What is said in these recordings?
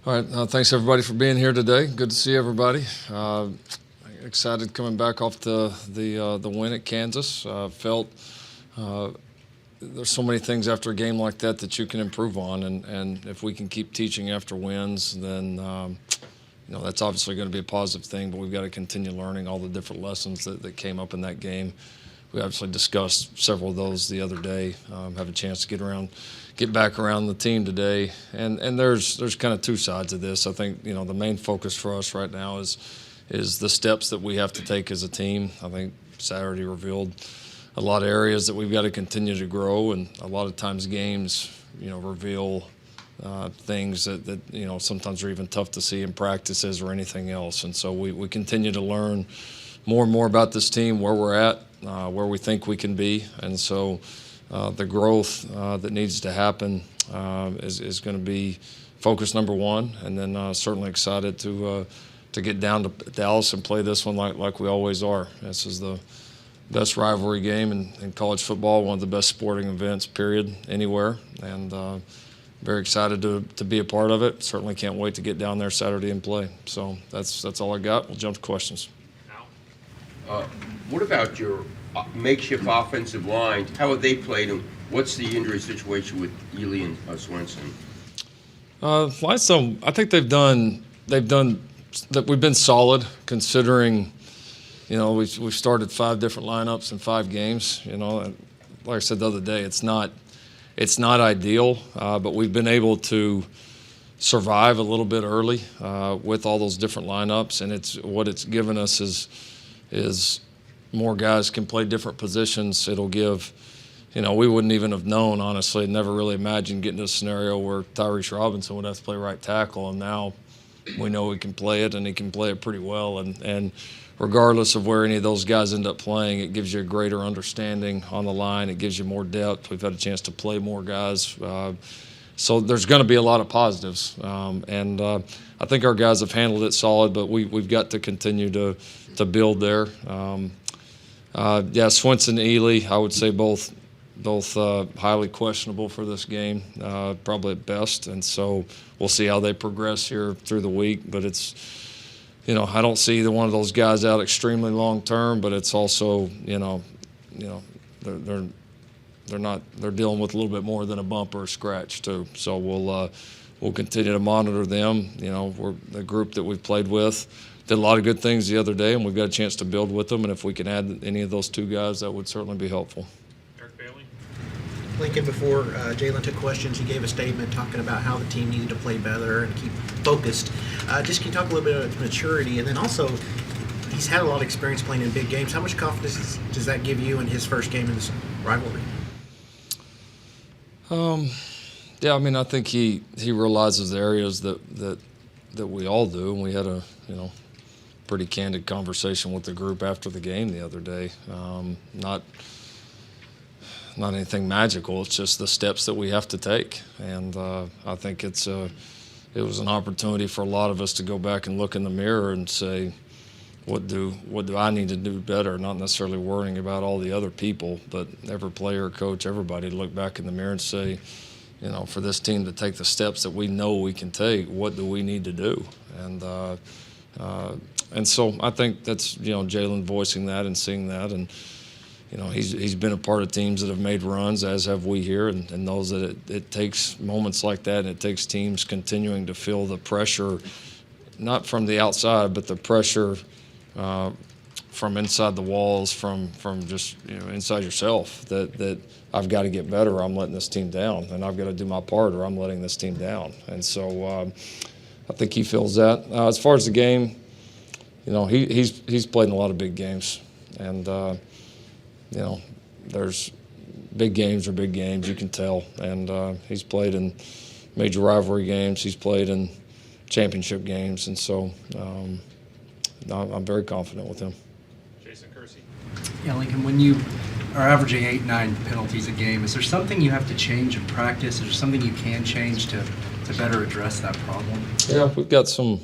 All right, thanks everybody for being here today. Good to see everybody. Excited coming back off the win at Kansas. Felt there's so many things after a game like that you can improve on, and if we can keep teaching after wins, then that's obviously going to be a positive thing. But we've got to continue learning all the different lessons that came up in that game. We obviously discussed several of those the other day. Have a chance to get back around the team today, and there's kind of two sides of this. I think the main focus for us right now is the steps that we have to take as a team. I think Saturday revealed a lot of areas that we've got to continue to grow, and a lot of times games reveal things that sometimes are even tough to see in practices or anything else. And so we continue to learn more and more about this team, where we're at, where we think we can be, and so the growth that needs to happen is going to be focus number one. And then certainly excited to get down to Dallas and play this one like we always are. This is the best rivalry game in college football, one of the best sporting events, period, anywhere, and very excited to be a part of it. Certainly can't wait to get down there Saturday and play. So that's all I got. We'll jump to questions. What about your makeshift offensive line? How have they played, and what's the injury situation with Ely and Swenson? I think they've done that. We've been solid considering, we've started 5 different lineups in 5 games. And like I said the other day, it's not ideal, but we've been able to survive a little bit early with all those different lineups, and what it's given us is more guys can play different positions. It'll give, we wouldn't even have known, honestly, never really imagined getting to a scenario where Tyrese Robinson would have to play right tackle, and now we know he can play it, and he can play it pretty well. And regardless of where any of those guys end up playing, it gives you a greater understanding on the line. It gives you more depth. We've had a chance to play more guys. So there's going to be a lot of positives. And I think our guys have handled it solid, but we've got to continue to build there. Swenson and Ely, I would say both highly questionable for this game, probably at best. And so we'll see how they progress here through the week. But it's, I don't see either one of those guys out extremely long term, but it's also, they're dealing with a little bit more than a bump or a scratch too. So we'll continue to monitor them. We're the group that we've played with. Did a lot of good things the other day, and we've got a chance to build with them. And if we can add any of those 2 guys, that would certainly be helpful. Eric Bailey. Lincoln, before Jalen took questions, he gave a statement talking about how the team needed to play better and keep focused. Just can you talk a little bit about maturity, and then also he's had a lot of experience playing in big games. How much confidence does that give you in his first game in this rivalry? I think he realizes the areas that we all do, and we had a pretty candid conversation with the group after the game the other day. Not anything magical. It's just the steps that we have to take, and I think it was an opportunity for a lot of us to go back and look in the mirror and say, what do I need to do better? Not necessarily worrying about all the other people, but every player, coach, everybody to look back in the mirror and say, for this team to take the steps that we know we can take, what do we need to do? And so I think that's Jalen voicing that and seeing that, and he's been a part of teams that have made runs, as have we here, and knows that it takes moments like that, and it takes teams continuing to feel the pressure, not from the outside, but the pressure from inside the walls, from just inside yourself, that I've got to get better, or I'm letting this team down, and I've got to do my part, or I'm letting this team down. And so I think he feels that. As far as the game, he's played in a lot of big games, and there's big games are big games, you can tell, and he's played in major rivalry games, he's played in championship games, and so I'm very confident with him. Jason Kersey. Yeah, Lincoln, when you are averaging 8-9 penalties a game, is there something you have to change in practice? Is there something you can change to better address that problem? Yeah, we've got some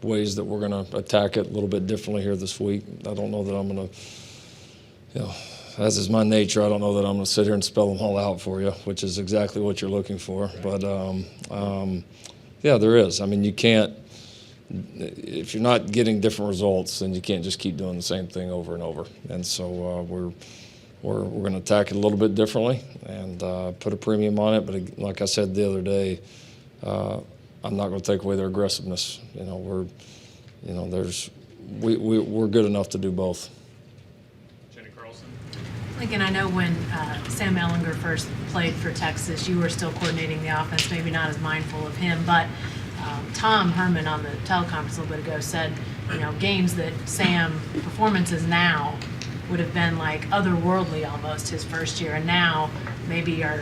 ways that we're going to attack it a little bit differently here this week. I don't know that I'm going to as is my nature, I don't know that I'm going to sit here and spell them all out for you, which is exactly what you're looking for. But yeah, there is. I mean, you can't. If you're not getting different results, then you can't just keep doing the same thing over and over. And so we're going to attack it a little bit differently and put a premium on it. But like I said the other day, I'm not going to take away their aggressiveness. We're good enough to do both. Jenny Carlson. Lincoln, I know when Sam Ellinger first played for Texas, you were still coordinating the offense, maybe not as mindful of him, but Tom Herman on the teleconference a little bit ago said, games that Sam performances now would have been like otherworldly almost his first year, and now maybe are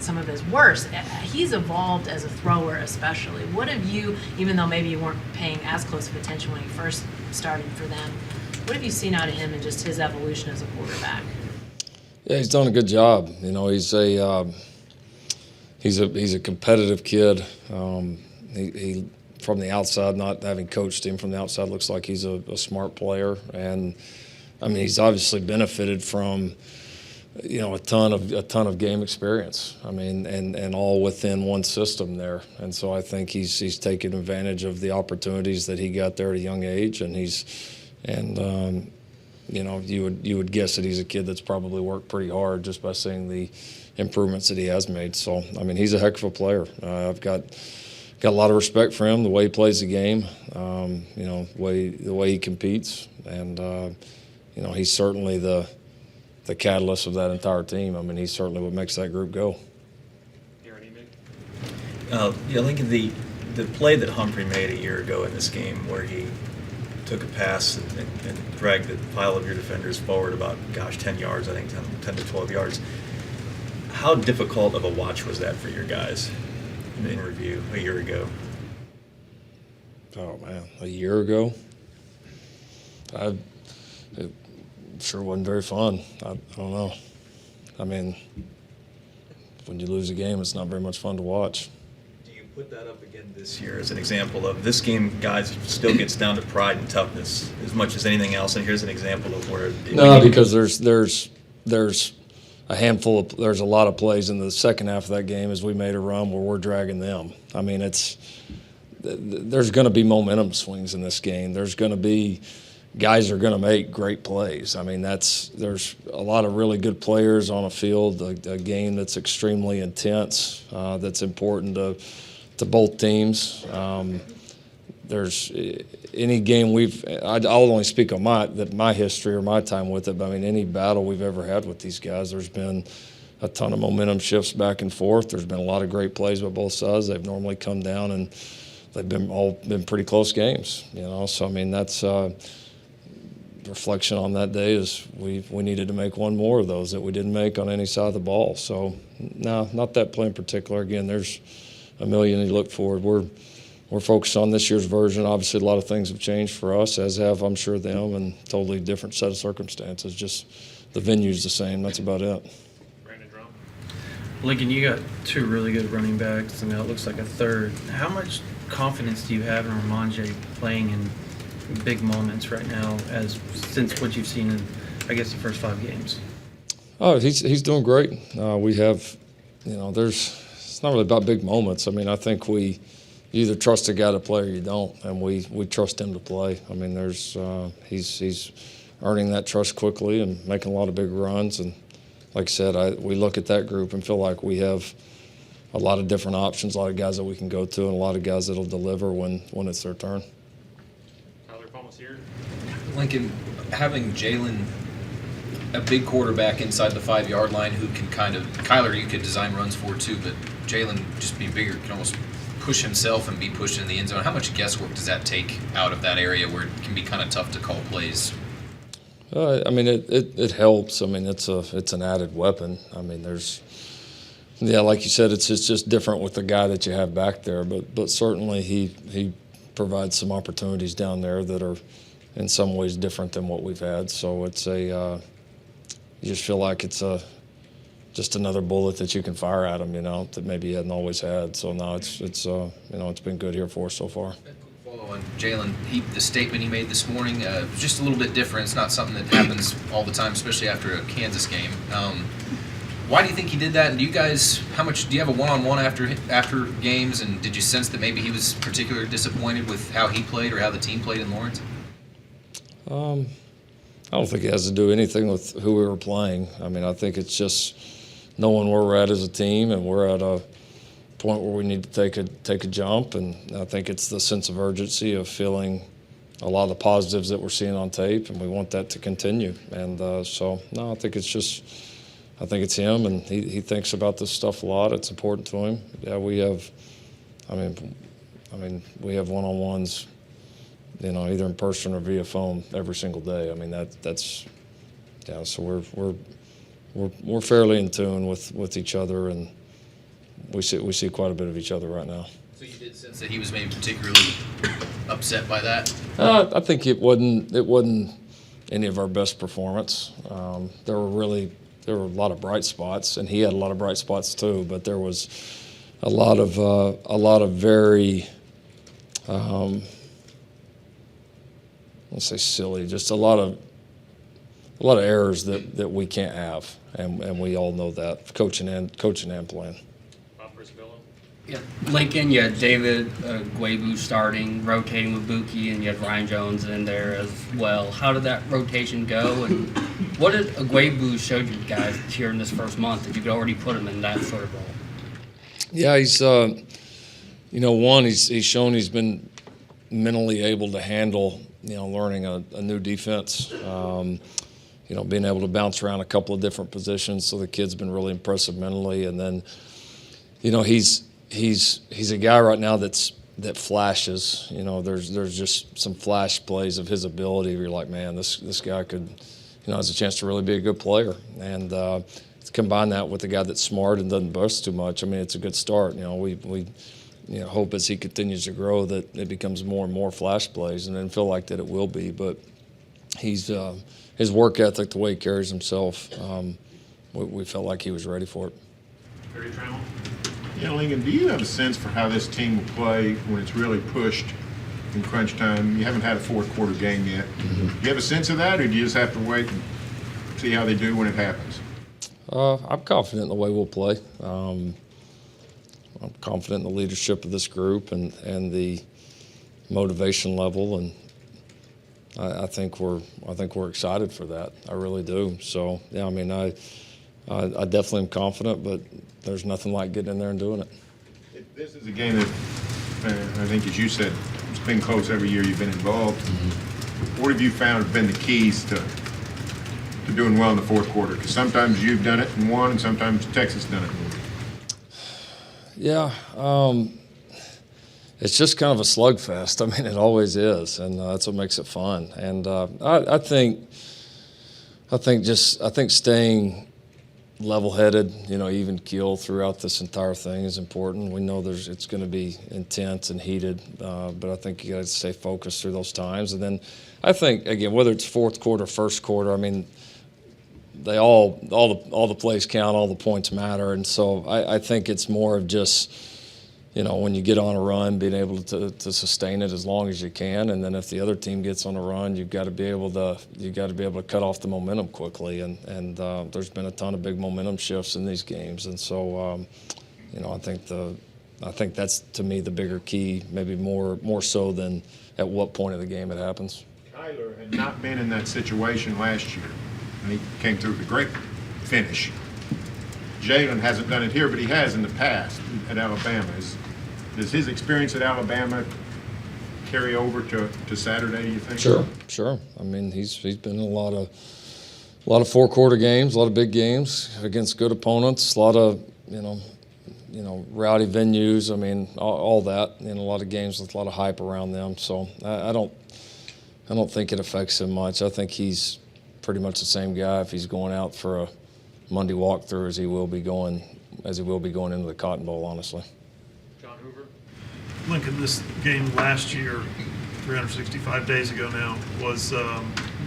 some of his worst. He's evolved as a thrower especially. What have you, even though maybe you weren't paying as close of attention when he first started for them, what have you seen out of him and just his evolution as a quarterback? Yeah, he's done a good job. He's a competitive kid. He from the outside, not having coached him from the outside, looks like he's a smart player. And I mean, he's obviously benefited from a ton of game experience. I mean, and all within one system there. And so I think he's taken advantage of the opportunities that he got there at a young age. And you would guess that he's a kid that's probably worked pretty hard just by seeing the improvements that he has made. So I mean, he's a heck of a player. I've got a lot of respect for him, the way he plays the game, the way he competes, and he's certainly the catalyst of that entire team. I mean, he's certainly what makes that group go. Aaron Emig. Lincoln, the play that Humphrey made a year ago in this game where he took a pass and dragged the pile of your defenders forward about, 10 yards, I think 10 to 12 yards. How difficult of a watch was that for your guys in review a year ago? Oh, man, a year ago? It sure wasn't very fun. I don't know. I mean, when you lose a game, it's not very much fun to watch. Do you put that up again this year as an example of this game, guys, still gets down to pride and toughness as much as anything else? And here's an example of where... No, because there's there's a lot of plays in the second half of that game as we made a run where we're dragging them. I mean, there's going to be momentum swings in this game. There's going to be guys are going to make great plays. I mean, there's a lot of really good players on a field, a game that's extremely intense, that's important to both teams. There's any game I'll only speak on my history or my time with it, but I mean, any battle we've ever had with these guys, there's been a ton of momentum shifts back and forth. There's been a lot of great plays by both sides. They've normally come down and they've all been pretty close games, So I mean, that's reflection on that day is we needed to make one more of those that we didn't make on any side of the ball. So no, not that play in particular. Again, there's a million you look forward. We're focused on this year's version. Obviously, a lot of things have changed for us, as have, I'm sure, them, and totally different set of circumstances. Just the venue's the same. That's about it. Brandon Drum. Lincoln, you got two really good running backs, and now it looks like a third. How much confidence do you have in Ramondre playing in big moments right now, since what you've seen in, I guess, the first 5 games? Oh, he's doing great. We have, it's not really about big moments. I mean, I think you either trust a guy to play or you don't, and we trust him to play. I mean, he's earning that trust quickly and making a lot of big runs. And like I said, we look at that group and feel like we have a lot of different options, a lot of guys that we can go to, and a lot of guys that'll deliver when it's their turn. Tyler Palmasier. Lincoln, having Jalen, a big quarterback inside the 5-yard line who can Kyler you could design runs for too, but Jalen just being bigger can almost push himself and be pushed in the end zone. How much guesswork does that take out of that area where it can be kind of tough to call plays? I mean, it helps. I mean, it's an added weapon. I mean, like you said, it's just different with the guy that you have back there. But certainly he provides some opportunities down there that are in some ways different than what we've had. So it's you just feel like it's just another bullet that you can fire at him, that maybe you hadn't always had. So now it's been good here for us so far. Follow And Jalen, the statement he made this morning, was just a little bit different. It's not something that happens all the time, especially after a Kansas game. Why do you think he did that? And do you have a one-on-one after games? And did you sense that maybe he was particularly disappointed with how he played or how the team played in Lawrence? I don't think it has to do anything with who we were playing. I mean, I think it's just knowing where we're at as a team, and we're at a point where we need to take a jump. And I think it's the sense of urgency of feeling a lot of the positives that we're seeing on tape, and we want that to continue. And so, no, I think it's him, and he thinks about this stuff a lot. It's important to him. Yeah, we have one-on-ones, either in person or via phone every single day. I mean, that's so we're fairly in tune with each other, and we see quite a bit of each other right now. So you did sense that he was maybe particularly upset by that? I think it wasn't any of our best performance. There were a lot of bright spots, and he had a lot of bright spots too. But there was a lot of very, let's say silly, just a lot of errors that we can't have, and we all know that, coaching and playing. Bob Brisbilla. Yeah, Lincoln, you had David Guebu starting, rotating with Buki, and you had Ryan Jones in there as well. How did that rotation go, and what did Guebu show you guys here in this first month that you could already put him in that sort of role? Yeah, he's he's shown he's been mentally able to handle learning a new defense. Being able to bounce around a couple of different positions. So the kid's been really impressive mentally, and then he's a guy right now that flashes. There's just some flash plays of his ability where you're like, man, this guy could, has a chance to really be a good player. And to combine that with a guy that's smart and doesn't bust too much, I mean, it's a good start. We hope as he continues to grow that it becomes more and more flash plays, and then feel like that it will be. But he's his work ethic, the way he carries himself, we felt like he was ready for it. Barry Trammell. Yeah, Lincoln, do you have a sense for how this team will play when it's really pushed in crunch time? You haven't had a fourth quarter game yet. Mm-hmm. Do you have a sense of that, or do you just have to wait and see how they do when it happens? I'm confident in the way we'll play. I'm confident in the leadership of this group and the motivation level, and I think we're excited for that. I really do. So yeah, I mean, I definitely am confident, but there's nothing like getting in there and doing it. This is a game that I think, as you said, it's been close every year you've been involved. Mm-hmm. What have you found have been the keys to doing well in the fourth quarter? Because sometimes you've done it and won, and sometimes Texas done it and won. Yeah, it's just kind of a slugfest. I mean, it always is, and that's what makes it fun. And I think staying level-headed, even keel throughout this entire thing is important. We know it's going to be intense and heated, but I think you got to stay focused through those times. And then I think, again, whether it's fourth quarter, first quarter, I mean, they all the plays count, all the points matter, and so I think it's more of just, when you get on a run, being able to sustain it as long as you can, and then if the other team gets on a run, you've got to be able to cut off the momentum quickly, and there's been a ton of big momentum shifts in these games, and so I think that's, to me, the bigger key, maybe more so than at what point of the game it happens. Kyler had not been in that situation last year, and he came through with a great finish. Jalen hasn't done it here, but he has in the past at Alabama. Does his experience at Alabama carry over to Saturday, do you think? Sure. I mean, he's been in a lot of four-quarter games, a lot of big games against good opponents, a lot of rowdy venues. I mean, all that, a lot of games with a lot of hype around them. So I don't think it affects him much. I think he's pretty much the same guy if he's going out for a Monday walkthrough as he will be going into the Cotton Bowl, honestly. John Hoover. Lincoln, this game last year, 365 days ago now, was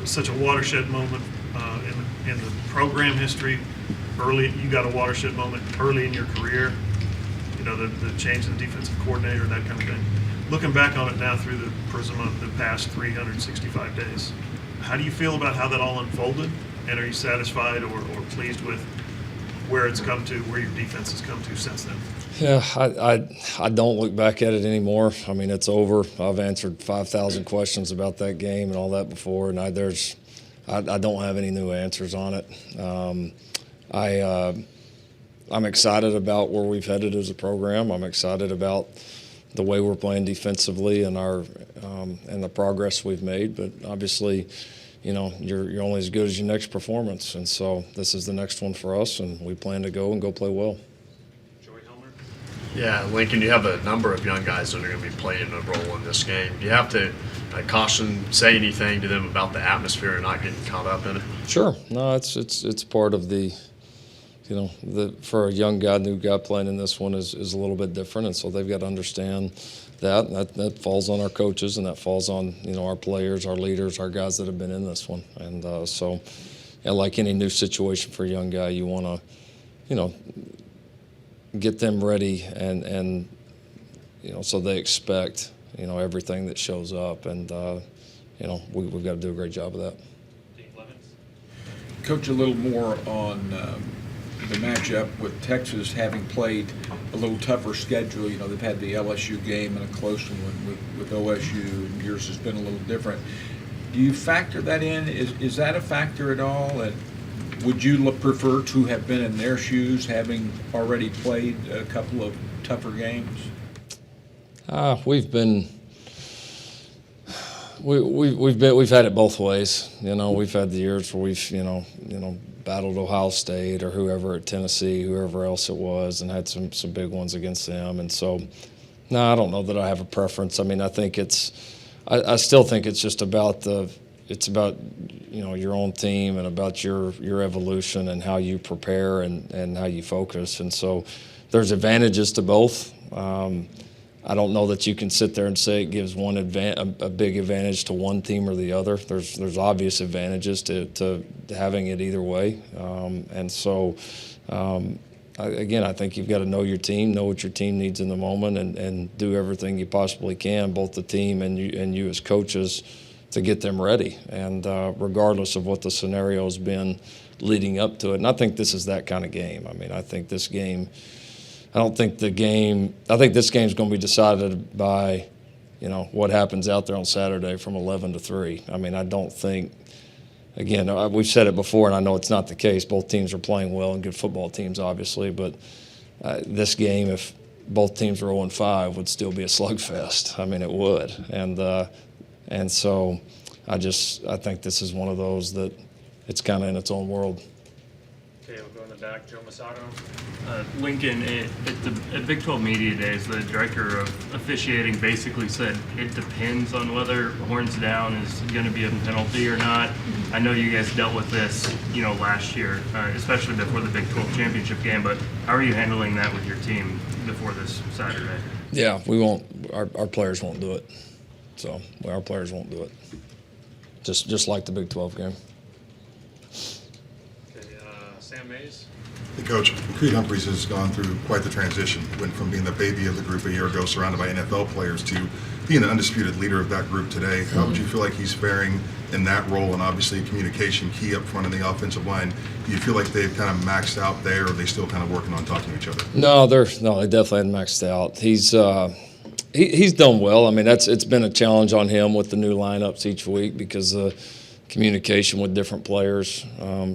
such a watershed moment in the program history. Early, you got a watershed moment early in your career. The change in the defensive coordinator, that kind of thing. looking back on it now through the prism of the past 365 days, how do you feel about how that all unfolded? And are you satisfied or pleased with where it's come to, where your defense has come to since then? Yeah, I don't look back at it anymore. I mean, it's over. I've answered 5,000 questions about that game and all that before, and I don't have any new answers on it. I'm excited about where we've headed as a program. I'm excited about the way we're playing defensively and and the progress we've made. But obviously, you know, you're only as good as your next performance, and so this is the next one for us, and we plan to go play well. Joey Helmer. Yeah, Lincoln, you have a number of young guys that are going to be playing a role in this game. Do you have to say anything to them about the atmosphere and not getting caught up in it? Sure. No, it's part of the, you know, for a young guy, new guy playing in this one is a little bit different, and so they've got to understand that falls on our coaches, and that falls on, you know, our players, our leaders, our guys that have been in this one. And so, yeah, like any new situation for a young guy, you want to, you know, get them ready and you know, so they expect, you know, everything that shows up, and you know, we've got to do a great job of that. Dean Levens. Coach, a little more on the matchup with Texas having played a little tougher schedule. You know, they've had the LSU game and a close one with OSU, and yours has been a little different. Do you factor that in? Is that a factor at all? And would you prefer to have been in their shoes, having already played a couple of tougher games? We've had it both ways. You know, we've had the years where we've you know battled Ohio State or whoever at Tennessee, whoever else it was, and had some big ones against them. And so, no, I don't know that I have a preference. I mean, I think I still think it's just about it's about, you know, your own team and about your evolution and how you prepare and how you focus. And so, there's advantages to both. I don't know that you can sit there and say it gives one a big advantage to one team or the other. There's obvious advantages to having it either way, and so again, I think you've got to know your team, know what your team needs in the moment, and do everything you possibly can, both the team and you as coaches, to get them ready. And regardless of what the scenario has been leading up to it, and I think this is that kind of game. I mean, I think this game. I think this game's going to be decided by, you know, what happens out there on Saturday from 11 to 3. I mean, I don't think, again, we've said it before, and I know it's not the case. Both teams are playing well and good football teams, obviously, but this game, if both teams were 0-5, would still be a slugfest. I mean, it would. And so I think this is one of those that it's kind of in its own world. Okay, we'll go in the back. Joe Masato. Lincoln, at Big 12 Media Days, the director of officiating basically said it depends on whether horns down is going to be a penalty or not. I know you guys dealt with this, you know, last year, especially before the Big 12 championship game, but how are you handling that with your team before this Saturday? Yeah, we won't. Our players won't do it. So our players won't do it. Just like the Big 12 game. Okay, Sam Mays. Hey, Coach, Creed Humphreys has gone through quite the transition. Went from being the baby of the group a year ago, surrounded by NFL players, to being an undisputed leader of that group today. How would you feel like he's faring in that role? And obviously, communication key up front in the offensive line. Do you feel like they've kind of maxed out there, or are they still kind of working on talking to each other? No, they definitely hadn't maxed out. He's done well. I mean, it's been a challenge on him with the new lineups each week because communication with different players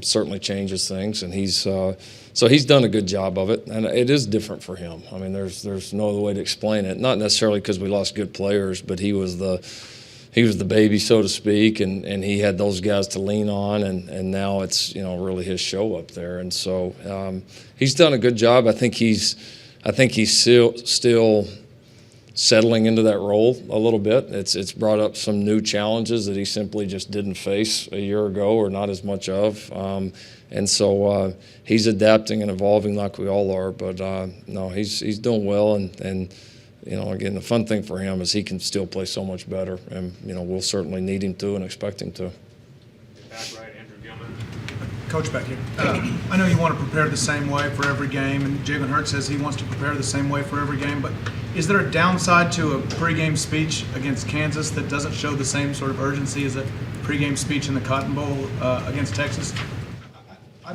certainly changes things, and he's done a good job of it, and it is different for him. I mean, there's no other way to explain it. Not necessarily because we lost good players, but he was the baby, so to speak, and he had those guys to lean on, and now it's, you know, really his show up there, and so he's done a good job. I think he's still settling into that role a little bit. It's brought up some new challenges that he simply just didn't face a year ago, or not as much of. And so he's adapting and evolving like we all are. But no, he's doing well. And you know, again, the fun thing for him is he can still play so much better. And you know, we'll certainly need him to and expect him to. Back right, Andrew Gilman. Coach, back here. I know you want to prepare the same way for every game, and Jalen Hurts says he wants to prepare the same way for every game, but Is there a downside to a pregame speech against Kansas that doesn't show the same sort of urgency as a pregame speech in the Cotton Bowl against Texas?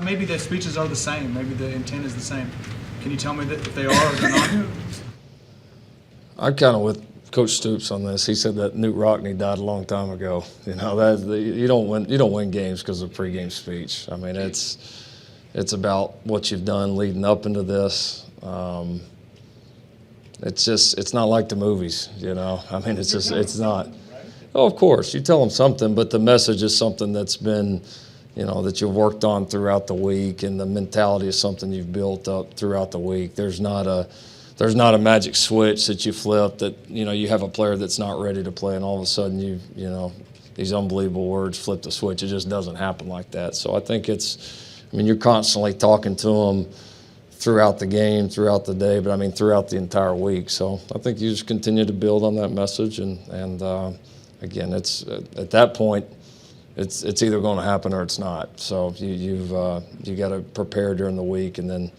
Maybe the speeches are the same. Maybe the intent is the same. Can you tell me that if they are or they're not? I'm kind of with Coach Stoops on this. He said that Newt Rockne died a long time ago. You know, you don't win games because of pregame speech. I mean, it's about what you've done leading up into this. It's not like the movies, you know. I mean, it's not. Oh, of course, you tell them something, but the message is something that's been, you know, that you've worked on throughout the week, and the mentality is something you've built up throughout the week. There's not a magic switch that you flip that, you know, you have a player that's not ready to play and all of a sudden you know, these unbelievable words, flip the switch. It just doesn't happen like that. So I think you're constantly talking to them throughout the game, throughout the day, but I mean throughout the entire week. So I think you just continue to build on that message and again, it's at that point, it's either going to happen or it's not. So you got to prepare during the week, and then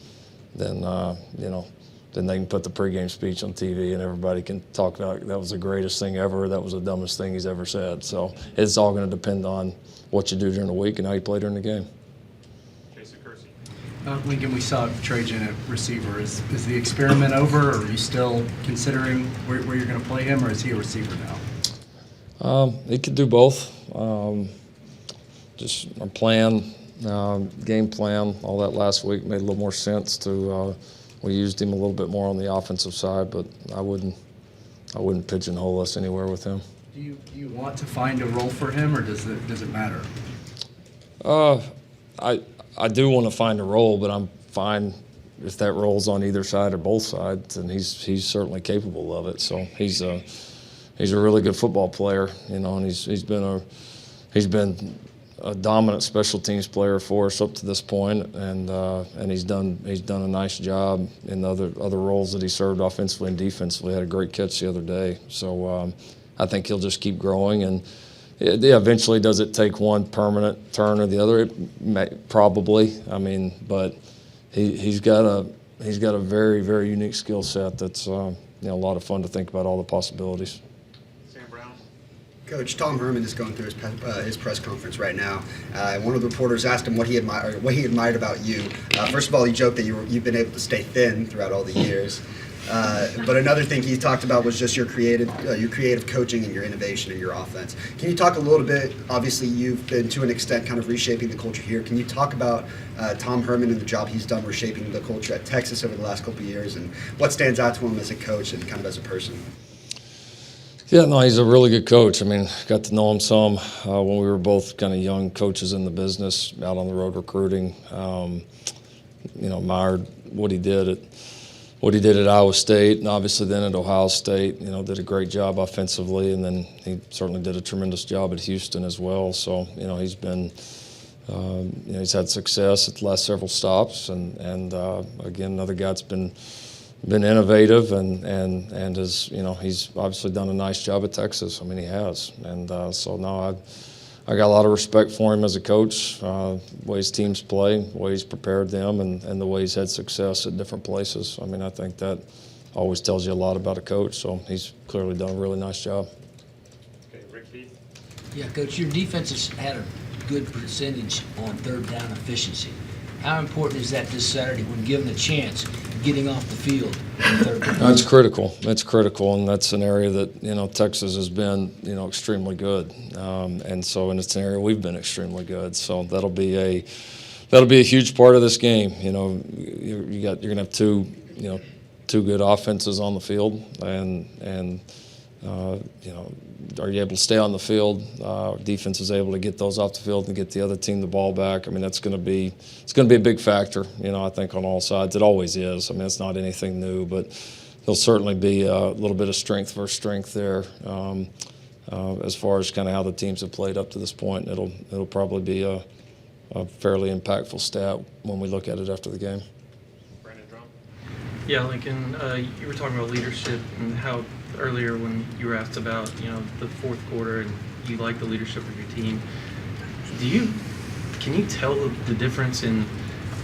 you know, then they can put the pregame speech on TV and everybody can talk about that was the greatest thing ever, that was the dumbest thing he's ever said. So it's all going to depend on what you do during the week and how you play during the game. Jason Kersey. Lincoln, we saw Trajan at receiver. Is the experiment over, or are you still considering where you're going to play him, or is he a receiver now? He could do both. Just our plan, game plan, all that last week made a little more sense to. We used him a little bit more on the offensive side, but I wouldn't pigeonhole us anywhere with him. Do you want to find a role for him, or does it matter? I do want to find a role, but I'm fine if that role's on either side or both sides, and he's certainly capable of it. So he's a really good football player, you know, and he's been a dominant special teams player for us up to this point, and he's done a nice job in the other roles that he served offensively and defensively. Had a great catch the other day, so I think he'll just keep growing. And yeah, eventually, does it take one permanent turn or the other? It may, probably. I mean, but he's got a very, very unique skill set that's you know, a lot of fun to think about all the possibilities. Coach, Tom Herman is going through his press conference right now. One of the reporters asked him what he admired about you. First of all, he joked that you've been able to stay thin throughout all the years. But another thing he talked about was just your creative coaching and your innovation in your offense. Can you talk a little bit? Obviously, you've been to an extent kind of reshaping the culture here. Can you talk about Tom Herman and the job he's done reshaping the culture at Texas over the last couple of years, and what stands out to him as a coach and kind of as a person? Yeah, no, he's a really good coach. I mean, got to know him some when we were both kind of young coaches in the business, out on the road recruiting. You know, admired what he did at Iowa State, and obviously then at Ohio State. You know, did a great job offensively, and then he certainly did a tremendous job at Houston as well. So, you know, he's been, you know, he's had success at the last several stops, and again, another guy that's been innovative and has, you know, he's obviously done a nice job at Texas. I mean, he has, and so now I got a lot of respect for him as a coach, the way his teams play, the way he's prepared them, and the way he's had success at different places. I mean, I think that always tells you a lot about a coach. So he's clearly done a really nice job. Okay, Rick Heath. Yeah, Coach, your defense has had a good percentage on third down efficiency. How important is that this Saturday when given a chance getting off the field on third down? That's critical. It's critical, and that's an area that, you know, Texas has been, you know, extremely good, and it's an area we've been extremely good. So that'll be a huge part of this game. You know, you're gonna have two good offenses on the field, and you know, are you able to stay on the field? Defense is able to get those off the field and get the other team the ball back. I mean, it's going to be a big factor, you know, I think on all sides. It always is. I mean, it's not anything new, but there'll certainly be a little bit of strength versus strength there as far as kind of how the teams have played up to this point. It'll probably be a fairly impactful stat when we look at it after the game. Yeah, Lincoln, you were talking about leadership and how earlier when you were asked about, you know, the fourth quarter and you like the leadership of your team. Can you tell the difference in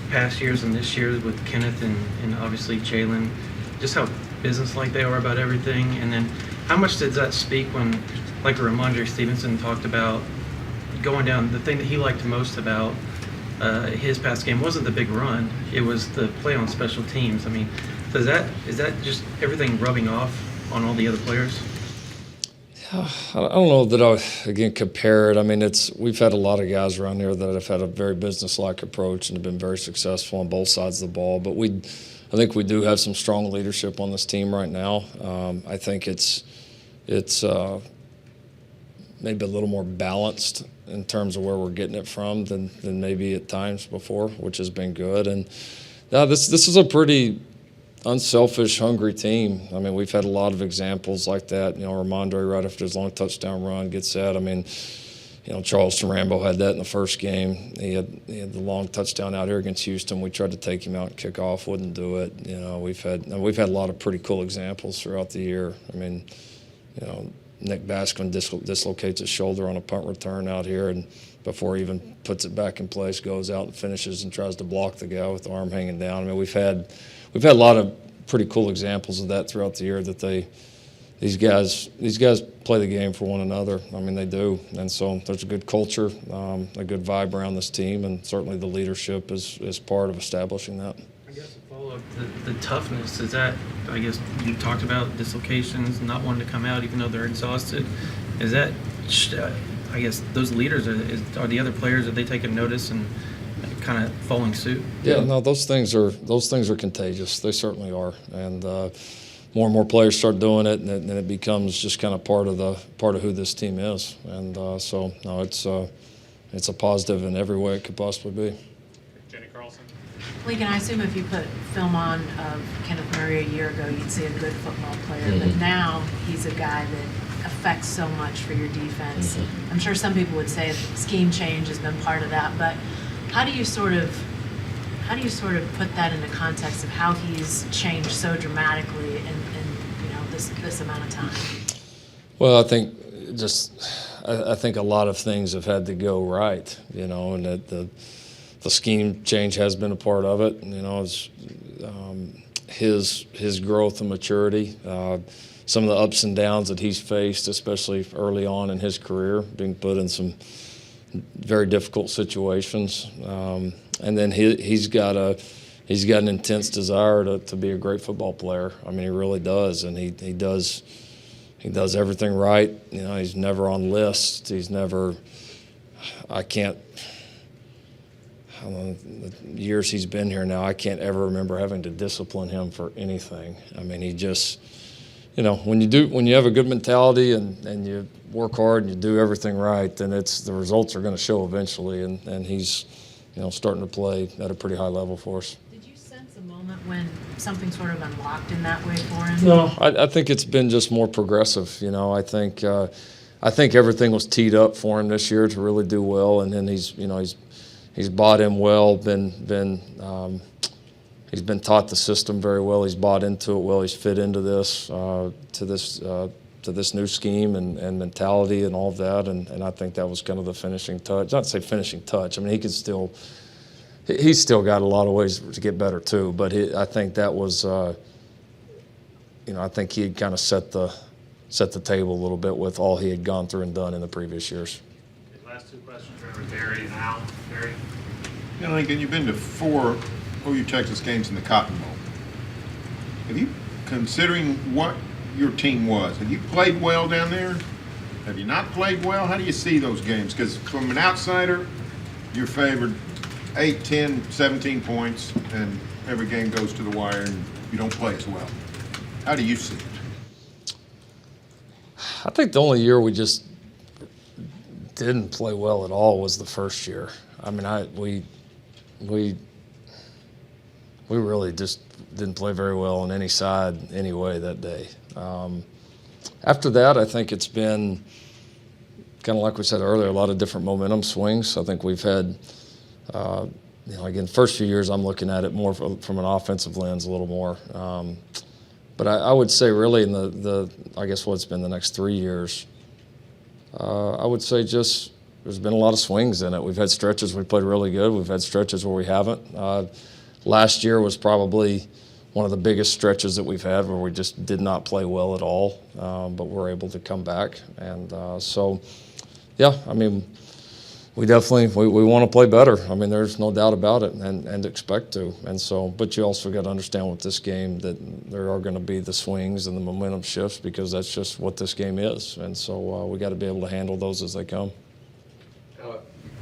past years and this year with Kenneth and obviously Jalen, just how business-like they are about everything? And then how much does that speak when, like Ramondre Stevenson talked about going down, the thing that he liked most about his past game wasn't the big run, it was the play on special teams. I mean, is that just everything rubbing off on all the other players? I don't know that I, again, compare it. I mean, we've had a lot of guys around here that have had a very business-like approach and have been very successful on both sides of the ball. But I think we do have some strong leadership on this team right now. I think it's maybe a little more balanced in terms of where we're getting it from than maybe at times before, which has been good. And now this is a pretty unselfish, hungry team. I mean, we've had a lot of examples like that. You know, Ramondre right after his long touchdown run gets that. I mean, you know, Charleston Rambo had that in the first game. He had the long touchdown out here against Houston. We tried to take him out and kick off, wouldn't do it. You know, we've had a lot of pretty cool examples throughout the year. I mean, you know, Nick Baskin dislocates his shoulder on a punt return out here, and before he even puts it back in place, goes out and finishes and tries to block the guy with the arm hanging down. I mean, we've had a lot of pretty cool examples of that throughout the year. That these guys play the game for one another. I mean, they do, and so there's a good culture, a good vibe around this team, and certainly the leadership is part of establishing that. I guess a follow-up, the toughness, is that, I guess you talked about dislocations, not wanting to come out even though they're exhausted. Is that, I guess, those leaders, are the other players, are they taking notice and kind of following suit? Yeah, no, those things are contagious. They certainly are, and more and more players start doing it, and then it becomes just kind of part of who this team is. And so, no, it's a positive in every way it could possibly be. Jenny Carlson. Lincoln, I assume if you put film on of Kenneth Murray a year ago, you'd see a good football player. But now he's a guy that affects so much for your defense. I'm sure some people would say scheme change has been part of that, but how do you sort of put that into context of how he's changed so dramatically in this amount of time? Well, I think I think a lot of things have had to go right, you know, and that the scheme change has been a part of it. You know, his growth and maturity, some of the ups and downs that he's faced, especially early on in his career, being put in some very difficult situations, and then he's got an intense desire to be a great football player. I mean, he really does, and he does everything right. You know, he's never on lists. He's never. I don't know, the years he's been here now, I can't ever remember having to discipline him for anything. I mean, he just, you know, when you have a good mentality and you work hard and you do everything right, then the results are going to show eventually. And he's, you know, starting to play at a pretty high level for us. Did you sense a moment when something sort of unlocked in that way for him? No, I think it's been just more progressive. You know, I think everything was teed up for him this year to really do well, and then he's bought in well, he's been taught the system very well. He's bought into it well. He's fit into this to this new scheme and mentality and all of that. And I think that was kind of the finishing touch. Not to say finishing touch. I mean, he's still got a lot of ways to get better too. But I think that was, I think he had kind of set the table a little bit with all he had gone through and done in the previous years. Last two questions for Barry and Al. Barry? Yeah, Lincoln, you've been to 4 OU Texas games in the Cotton Bowl. Have you, considering what your team was, have you played well down there? Have you not played well? How do you see those games? Because from an outsider, you're favored 8, 10, 17 points, and every game goes to the wire and you don't play as well. How do you see it? I think the only year we just didn't play well at all was the first year. I mean, we really just didn't play very well on any side anyway that day. After that, I think it's been kind of like we said earlier, a lot of different momentum swings. I think we've had, again, the first few years I'm looking at it more from an offensive lens a little more. But I would say really in I guess what's been the next 3 years, I would say just there's been a lot of swings in it. We've had stretches we played really good. We've had stretches where we haven't. Last year was probably one of the biggest stretches that we've had where we just did not play well at all, but we're able to come back. And so, yeah, I mean, we definitely we want to play better. I mean, there's no doubt about it, and expect to. And so, but you also got to understand with this game that there are going to be the swings and the momentum shifts because that's just what this game is. And so we got to be able to handle those as they come.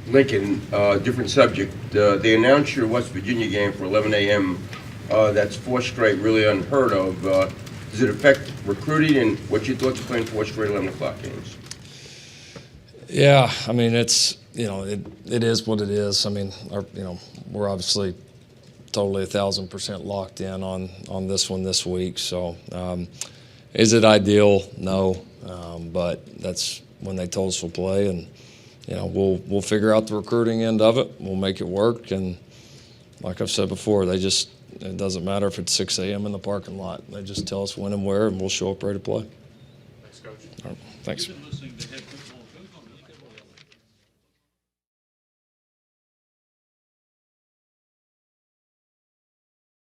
Lincoln, different subject. They announced your West Virginia game for 11 a.m. That's 4 straight, really unheard of. Does it affect recruiting, and what's your thoughts of playing 4 straight 11 o'clock games? Yeah, I mean, it's, it is what it is. I mean, we're obviously totally 1,000% locked in on this one this week. So is it ideal? No, but that's when they told us we'll play, and we'll figure out the recruiting end of it. We'll make it work, and like I've said before, it doesn't matter if it's 6 a.m. in the parking lot. They just tell us when and where, and we'll show up ready to play. Thanks, Coach. All right, thanks.